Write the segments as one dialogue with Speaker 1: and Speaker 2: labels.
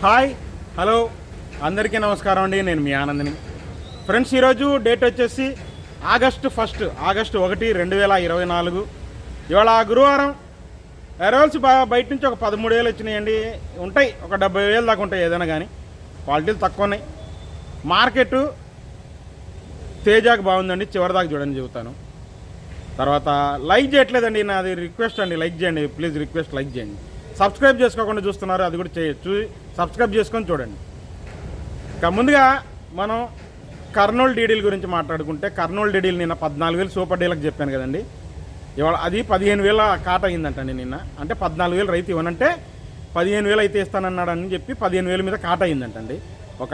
Speaker 1: Hi hello అందరికీ నమస్కారం అండి. నేను మీ ఆనందని. ఫ్రెండ్స్, ఈరోజు డేట్ వచ్చేసి ఆగస్టు 1 2024. ఇవాళ గురువారం. ఎరవల్స్ బయట నుంచి ఒక 13,000 వచ్చినాయండి. ఉంటాయి, ఒక 70,000 దాకా ఉంటాయి ఏదైనా కానీ. క్వాలిటీలు తక్కువ ఉన్నాయి. మార్కెట్ తేజాకు బాగుందండి. చివరి దాకా చూడండి, చెబుతాను. తర్వాత లైక్ చేయట్లేదండి, నాది రిక్వెస్ట్ అండి. లైక్ చేయండి ప్లీజ్, రిక్వెస్ట్, లైక్ చేయండి. సబ్స్క్రైబ్ చేసుకోకుండా చూస్తున్నారు, అది కూడా చేయొచ్చు. సబ్స్క్రైబ్ చేసుకొని చూడండి. ఇక ముందుగా మనం కర్నూలు డీడీల గురించి మాట్లాడుకుంటే, కర్నూలు డీడీలు నిన్న 14,000 సూపర్ డీలకు చెప్పాను కదండి. ఇవాళ అది 15,000 కాట అయిందంటండి నిన్న. అంటే 14,000 రైతు ఇవ్వనంటే 15,000 అయితే ఇస్తానన్నాడని చెప్పి 15,000 మీద కాట అయిందంటండి. ఒక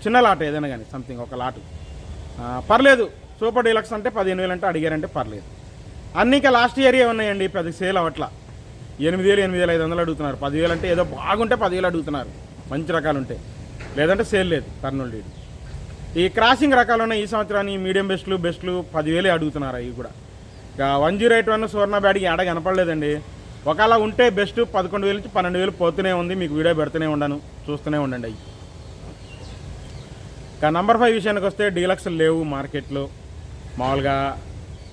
Speaker 1: చిన్న లాట్ ఏదైనా కానీ, సంథింగ్ ఒక లాటు పర్లేదు. సూపర్ డీలక్స్ అంటే 15,000 అంటే అడిగారంటే పర్లేదు. అన్నీ ఇంకా లాస్ట్ ఇయర్ ఉన్నాయండి, పెద్ద సేల్ అవట్లా. 8,000, 8,500 అడుగుతున్నారు. 10,000 అంటే ఏదో బాగుంటే 10,000 అడుగుతున్నారు, మంచి రకాలు ఉంటే. లేదంటే సేల్ లేదు కర్నూలు డీడీ. ఈ క్రాసింగ్ రకాలు ఉన్న ఈ సంవత్సరాన్ని మీడియం బెస్ట్లు 10,000 అడుగుతున్నారు. అవి కూడా ఇక 1081 సువర్ణ బ్యాడ్కి ఏడ కనపడలేదండి. ఒకవేళ ఉంటే బెస్ట్ 11,000 నుంచి 12,000 పోతూనే ఉంది. మీకు వీడియో పెడుతూనే ఉండను, చూస్తూనే ఉండండి. అవి ఇక నంబర్ 5 విషయానికి వస్తే డీలక్స్ లేవు మార్కెట్లో. మామూలుగా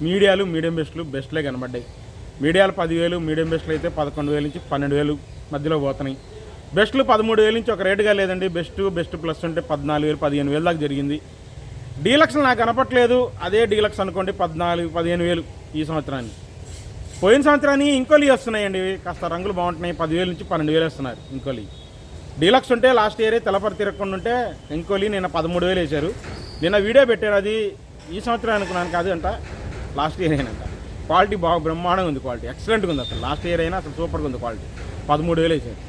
Speaker 1: మీడియాలు మీడియం బెస్ట్లే కనబడ్డాయి. మీడియాలు 10,000, మీడియం బెస్ట్లు అయితే 11,000 నుంచి 12,000 మధ్యలో పోతున్నాయి. బెస్ట్లు 13,000 నుంచి ఒక రేటుగా లేదండి. బెస్ట్ ప్లస్ ఉంటే 14,000, 15,000 దాకా జరిగింది. డీలక్స్ నాకు కనపట్లేదు. అదే డీలక్స్ అనుకోండి 14,000, 15,000 ఈ సంవత్సరాన్ని. పోయిన సంవత్సరాన్ని ఇంకోలి వస్తున్నాయండి, కాస్త రంగులు బాగుంటున్నాయి. 10,000 నుంచి 12,000 వస్తున్నారు ఇంకోలి. డీలక్స్ ఉంటే లాస్ట్ ఇయరే తెల్లపరి తిరగకుండా ఉంటే ఇంకోలి నిన్న 13,000 వేశారు. నిన్న వీడియో పెట్టారు, అది ఈ సంవత్సరం అనుకున్నాను, కాదు అంట లాస్ట్ ఇయర్ అయినంట. క్వాలిటీ బాగా బ్రహ్మాండంగా ఉంది, క్వాలిటీ ఎక్సలెంట్గా ఉంది. అసలు లాస్ట్ ఇయర్ అయినా అసలు సూపర్గా ఉంది క్వాలిటీ. 13,000 వేసారు.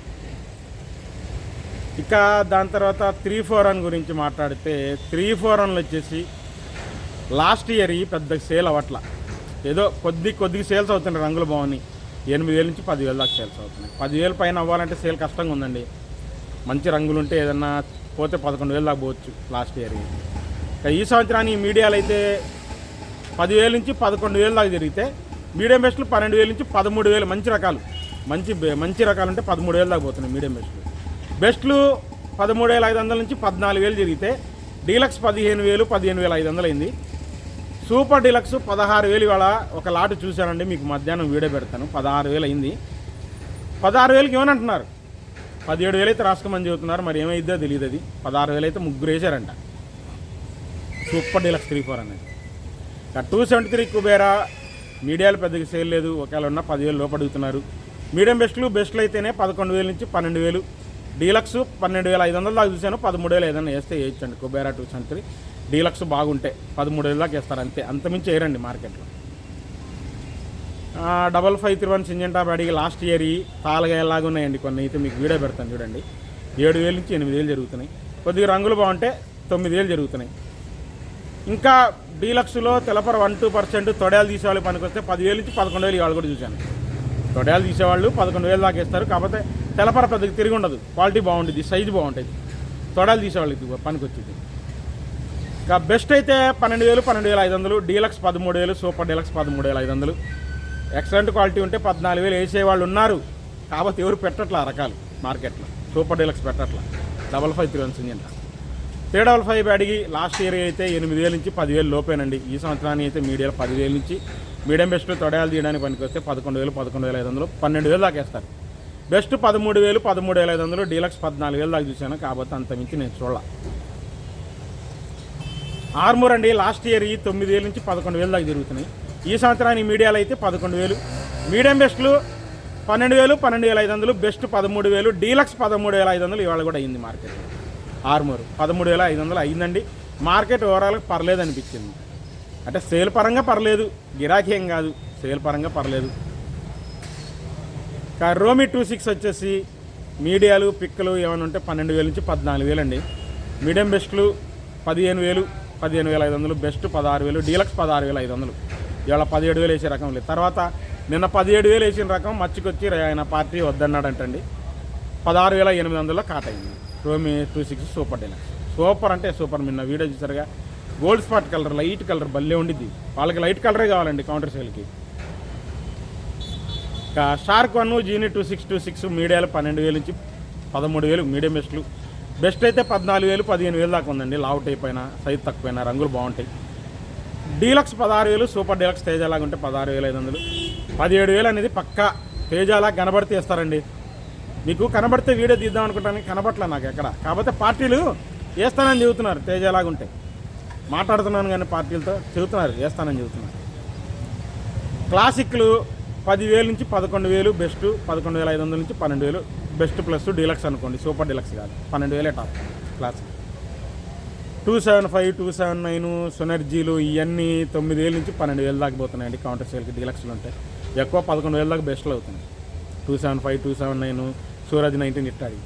Speaker 1: ఇక దాని తర్వాత 341 గురించి మాట్లాడితే 341 వచ్చేసి లాస్ట్ ఇయర్ పెద్ద సేల్ అవ్వట్ల. ఏదో కొద్దిగా సేల్స్ అవుతున్నాయి, రంగులు బాగున్నాయి. 8,000 నుంచి 10,000 దాకా సేల్స్ అవుతున్నాయి. 10,000 పైన అవ్వాలంటే సేల్ కష్టంగా ఉందండి. మంచి రంగులు ఉంటే ఏదన్నా పోతే 11,000 దాకా పోవచ్చు లాస్ట్ ఇయర్. ఇక ఈ సంవత్సరాన్ని మీడియాలు అయితే 10,000 నుంచి 11,000 దాకా జరిగితే, మీడియం బెస్ట్లు 12,000 నుంచి 13,000. మంచి రకాలు ఉంటే 13,000 దాకా పోతున్నాయి మీడియం బెస్ట్లు. 13,500 నుంచి 14,000 జరిగితే, డీలక్స్ 15,000, 15,500 అయింది. సూపర్ డీలక్స్ 16,000 ఇవాళ ఒక లాటు చూశానండి, మీకు మధ్యాహ్నం వీడియో పెడతాను. 16,000 అయింది. 16,000కి ఏమనంటున్నారు, 17,000 అయితే రాసుకోమని చెబుతున్నారు. మరి ఏమైద్దో తెలియదు. అది 16,000 అయితే ముగ్గురు వేశారంట సూపర్ డీలక్స్ 341 అనేది. 273 కుబేరా మీడియాలు పెద్దగా సేల్ లేదు. ఒకవేళ ఉన్న 10,000 లోపు అడుగుతున్నారు. మీడియం బెస్ట్లు అయితేనే 11,000 నుంచి 12,000. డీలక్స్ 12,500 దాకా చూశాను. 13,000 ఏదైనా వేస్తే వేయచ్చండి. కుబేరా 273 డీలక్స్ బాగుంటే 13,000 దాకా వేస్తారు, అంతే. అంతమించి వేయరండి మార్కెట్లో. 5531 సింజంటా బ్యాడీకి లాస్ట్ ఇయర్ తాళగాయలాగా ఉన్నాయండి కొన్ని. అయితే మీకు వీడియో పెడతాను చూడండి. 7,000 నుంచి 8,000 జరుగుతున్నాయి. కొద్దిగా రంగులు బాగుంటే 9,000 జరుగుతున్నాయి. ఇంకా డీలక్స్లో తెలపర 1-2% తొడయాలు తీసేవాళ్ళు పనికొస్తే 10,000 నుంచి 11,000 ఇవాళ కూడా చూశాను. తొడయాలు తీసేవాళ్ళు 11,000 దాకా ఇస్తారు. కాకపోతే తెలపర పెద్దగా తిరిగి ఉండదు, క్వాలిటీ బాగుంటుంది, సైజు బాగుంటుంది. తొడయాలు తీసేవాళ్ళకి పనికొచ్చింది. ఇంకా బెస్ట్ అయితే 12,000, 12,500. Deluxe 13,000, super deluxe 13,500. Excellent quality ఉంటే 14,000 వేసేవాళ్ళు ఉన్నారు. కాబట్టి ఎవరు పెట్టట్లా రకాలు మార్కెట్లో. సూపర్ డీలక్స్ పెట్టట్లా. 5531 సింజంటా 355 బ్యాడీకి లాస్ట్ ఇయర్ అయితే 8,000 నుంచి 10,000 లోపేనండి. ఈ సంవత్సరాన్ని అయితే మీడియాలో 10,000 నుంచి మీడియం బెస్ట్లో తొడయాలు తీయడానికి పనికి వస్తే 11,000, 11,500, 12,000 దాకా వేస్తారు. బెస్ట్ 13,000, 13,500. డీలక్స్ 14,000 దాకా చూశాను. కాబట్టి అంతమించి నేను చూడాల. ఆర్మూర్ అండి లాస్ట్ ఇయర్ 9,000 నుంచి 11,000 దాకా జరుగుతున్నాయి. ఈ సంవత్సరాన్ని మీడియాలో అయితే 11,000. మీడియం బెస్ట్లు 12,000, 12,500. బెస్ట్ 13,000. డీలక్స్ 13,500 ఇవాళ కూడా అయింది మార్కెట్. ఆర్మూర్ 13,500 అయిందండి. మార్కెట్ ఓవరాల్గా పర్లేదు అనిపించింది. అంటే సేల్ పరంగా పర్లేదు, గిరాకీ ఏం కాదు, సేల్ పరంగా పర్లేదు. రోమి 26 వచ్చేసి మీడియాలు పిక్కలు ఏమైనా ఉంటే 12,000 నుంచి 14,000 అండి. మీడియం బెస్ట్లు 15,000, 15,500. బెస్ట్ 16,000. డీలక్స్ 16,500. ఇవాళ 17,000 వేసే రకం లేదు. తర్వాత నిన్న 17,000 వేసిన రకం మర్చికొచ్చి ఆయన పార్టీ వద్దన్నాడంటండి. 16,800 కాట్ అయింది. రోమి 26 సూపర్ డీలక్స్. సూపర్ అంటే సూపర్. నిన్న వీడియో చూసారుగా, gold spot colour, light colour భలే ఉండిద్ది. వాళ్ళకి లైట్ కలరే కావాలండి కౌంటర్ సేల్కి. షార్క్ 1 జీని 2626 మీడియాలు 12,000 నుంచి 13,000 మీడియం బెస్ట్లు. బెస్ట్ అయితే 14,000 15,000 దాకా ఉందండి. లావు టైప్ అయినా సైజ్ తక్కువైనా రంగులు బాగుంటాయి. డీలక్స్ 16,000, సూపర్ డీలక్స్ తేజలాగా ఉంటే 16,500. 17,000 అనేది పక్కా తేజాలా కనబడితే ఇస్తారండి. మీకు కనబడితే వీడియో తీద్దాం అనుకుంటాను, కనబట్లే నాకు ఎక్కడ. కాకపోతే పార్టీలు వేస్తానని చెబుతున్నారు. తేజలాగా ఉంటే మాట్లాడుతున్నాను కానీ పార్టీలతో చెబుతున్నారు వేస్తానని చెబుతున్నారు. క్లాసిక్లు 10,000 నుంచి 11,000 బెస్ట్, 11,500 నుంచి 12,000 బెస్ట్ ప్లస్ డీలక్స్ అనుకోండి. సూపర్ డీలక్స్ కాదు, 12,000 టాప్ క్లాసిక్. 275, 279 సునర్జీలు ఇవన్నీ 9,000 నుంచి 12,000 దాకా పోతున్నాయండి. కౌంటర్ సేల్కి డీలక్స్లు ఉంటాయి. ఎక్కువ 11,000 దాకా బెస్ట్లు అవుతున్నాయి. 275, 279 సూరజ్ 19 ఇట్టాడి.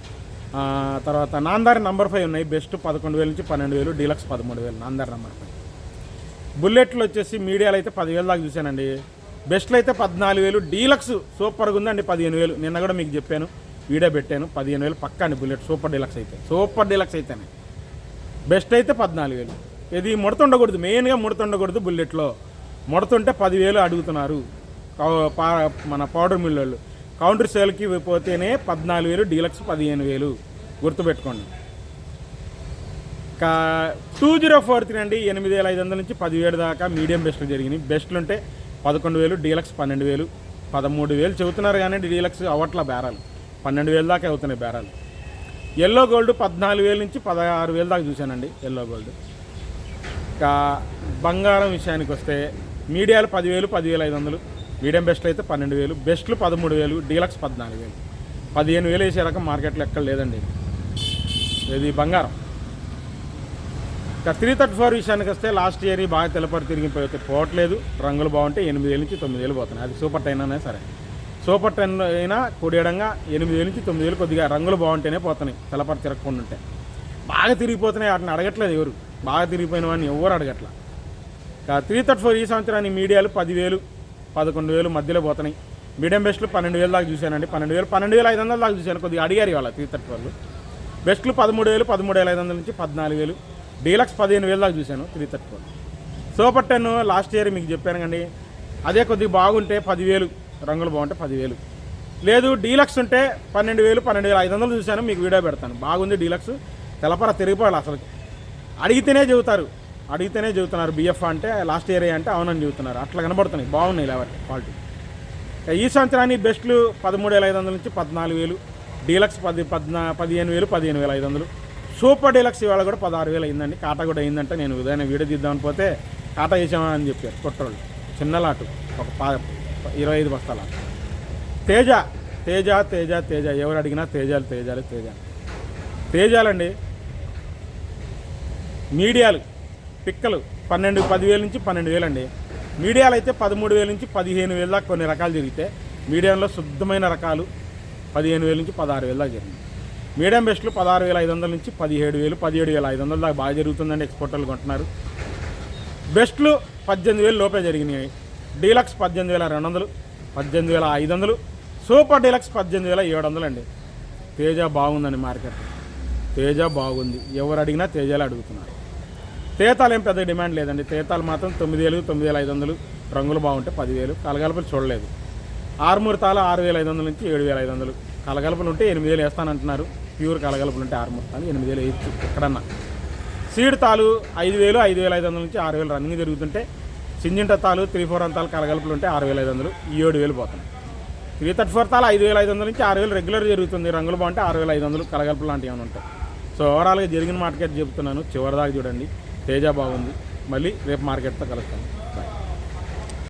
Speaker 1: తర్వాత నాందారి నంబర్ 5 ఉన్నాయి. బెస్ట్ 11,000 నుంచి 12,000, డీలక్స్ 13,000 నాందారి నంబర్ 5. బుల్లెట్లు వచ్చేసి మీడియాలో అయితే 10,000 దాకా చూశానండి. బెస్ట్లు అయితే 14,000, డీలక్స్ సూపర్గా ఉందండి 15,000. నిన్న కూడా మీకు చెప్పాను, వీడియో పెట్టాను. 15,000 పక్కా అండి బుల్లెట్ సూపర్ డీలక్స్ అయితే. సూపర్ డీలక్స్ అయితేనే బెస్ట్ అయితే 14,000. ఇది ముడత ఉండకూడదు, మెయిన్గా ముడత ఉండకూడదు. బుల్లెట్లో ముడతుంటే 10,000 అడుగుతున్నారు మన పౌడర్ మిల్ వాళ్ళు. కౌంటర్ సేల్కి పోతేనే 14,000, డీలక్స్ 15,000 గుర్తుపెట్టుకోండి. 2043 అండి 8,500 నుంచి 10,000 దాకా మీడియం బెస్ట్లు జరిగినాయి. బెస్ట్లు ఉంటే 11,000, డీలక్స్ 12,000, 13,000 చెబుతున్నారు కానీ డీలక్స్ అవట్ల బేరాలు 12,000 దాకా అవుతున్నాయి బేరాలు. ఎల్లో గోల్డ్ 14,000 నుంచి 16,000 దాకా చూశానండి ఎల్లో గోల్డ్. ఇంకా బంగారం విషయానికి వస్తే మీడియాలు 10,000, 10,500, మీడియం బెస్ట్లు అయితే 12,000, బెస్ట్లు 13,000, డీలక్స్ 14,000. 15,000 వేసే రకం మార్కెట్లో ఎక్కడ లేదండి ఇది బంగారం. ఇంకా 334 విషయానికి వస్తే లాస్ట్ ఇయర్ బాగా తెల్లపరి తిరిగిపోతే పోవట్లేదు. రంగులు బాగుంటే 8,000 నుంచి 9,000 పోతున్నాయి. అది సూపర్ 10 అయినా సరే, సూపర్ 10 అయినా కొడియడంగా 8,000 నుంచి 9,000 కొద్దిగా రంగులు బాగుంటేనే పోతున్నాయి. తెల్లపరి తిరగకుండా ఉంటే బాగా తిరిగిపోతున్నాయి. వాటిని అడగట్లేదు ఎవరు, బాగా తిరిగిపోయిన వాడిని ఎవరు అడగట్లా. 334 ఈ సంవత్సరాన్ని మీడియాలు 10,000, 11,000 మధ్యలో పోతున్నాయి. మీడియం బెస్ట్లు 12,000 దాకా చూశానండి. 12,500 దాకా చూశాను. కొద్దిగా అడిగారు ఇవాళ 334. బెస్ట్లు 13,000, 13,500 నుంచి 14,000, డీలక్స్ 15,000 దాకా చూశాను 334. సూపర్ 10 లాస్ట్ ఇయర్ మీకు చెప్పాను కండి, అదే కొద్దిగా బాగుంటే 10,000, రంగులు బాగుంటే 10,000. లేదు డీలక్స్ ఉంటే 12,000, 12,500 చూశాను. మీకు వీడియో పెడతాను. బాగుంది డీలక్స్, తెలపర తిరిగిపోవాలి అసలు. అడిగితేనే చెబుతున్నారు బిఎఫ్ అంటే లాస్ట్ ఇయర్ అంటే అవునని చెబుతున్నారు. అట్లా కనబడుతున్నాయి, బాగున్నాయి లేవర్ క్వాలిటీ. ఈ సంవత్సరాన్ని బెస్ట్లు 13,500 నుంచి 14,000, డీలక్స్ 15,000, 15,500. సూపర్ డీలక్స్ ఇవాళ కూడా 16,000 అయిందండి. కాటా కూడా అయిందంటే నేను ఉదయం వీడియో తీద్దామని పోతే కాటా వేసామని అని చెప్పారు కొట్టోళ్ళు. చిన్న లాటు ఒక 25 బస్తాల. తేజ తేజ తేజ తేజ ఎవరు అడిగినా తేజాలండి. మీడియాలు పిక్కలు 10,000 నుంచి 12,000 అండి. మీడియాలు అయితే 13,000 నుంచి 15,000 దాకా కొన్ని రకాలు జరిగితే, మీడియంలో శుద్ధమైన రకాలు 15,000 నుంచి 16,000 దాకా జరిగింది. మీడియం బెస్ట్లు 16,500 నుంచి 17,000, 17,500 దాకా బాగా జరుగుతుందండి. ఎక్స్పోర్టర్లు కొంటున్నారు. బెస్ట్లు 18,000 లోపే జరిగినాయి. డీలక్స్ 18,200, 18,500, సూపర్ డీలక్స్ 18,700 అండి. తేజ బాగుందండి మార్కెట్, తేజ బాగుంది. ఎవరు అడిగినా తేజాలు అడుగుతున్నారు. తేతాలు ఏం పెద్ద డిమాండ్ లేదండి. తేతాలు మాత్రం 9,000, 9,500, రంగులు బాగుంటే 10,000. కలగలుపులు చూడలేదు. ఆర్మూర్ తాలు 6,500 నుంచి 7,500. కలగలుపులు ఉంటే 8,000 వేస్తానంటున్నారు. ప్యూర్ కలగలుపులు ఉంటే ఆర్మూర్ తాలు 8,000 వేయచ్చు ఎక్కడన్నా. సీడ్ తాలు 5,000, 5,500 నుంచి 6,000 రన్నింగ్ జరుగుతుంటే, సింజింట తాలు 3-4 అంతాలు కలగలుపులు ఉంటే 6,500, 7,000 పోతున్నాయి. 334 తాలు 5,500 నుంచి 6,000 రెగ్యులర్ జరుగుతుంది. రంగులు బాగుంటే 6,500, కలగలుపులు లాంటివి ఏమైనా ఉంటాయి. సో ఓవరాల్గా జరిగిన మార్కెట్ చెబుతున్నాను. చివరిదాకా చూడండి. తేజ బాగుంది. మళ్ళీ రేపు మార్కెట్తో కలుస్తాను. బాయ్.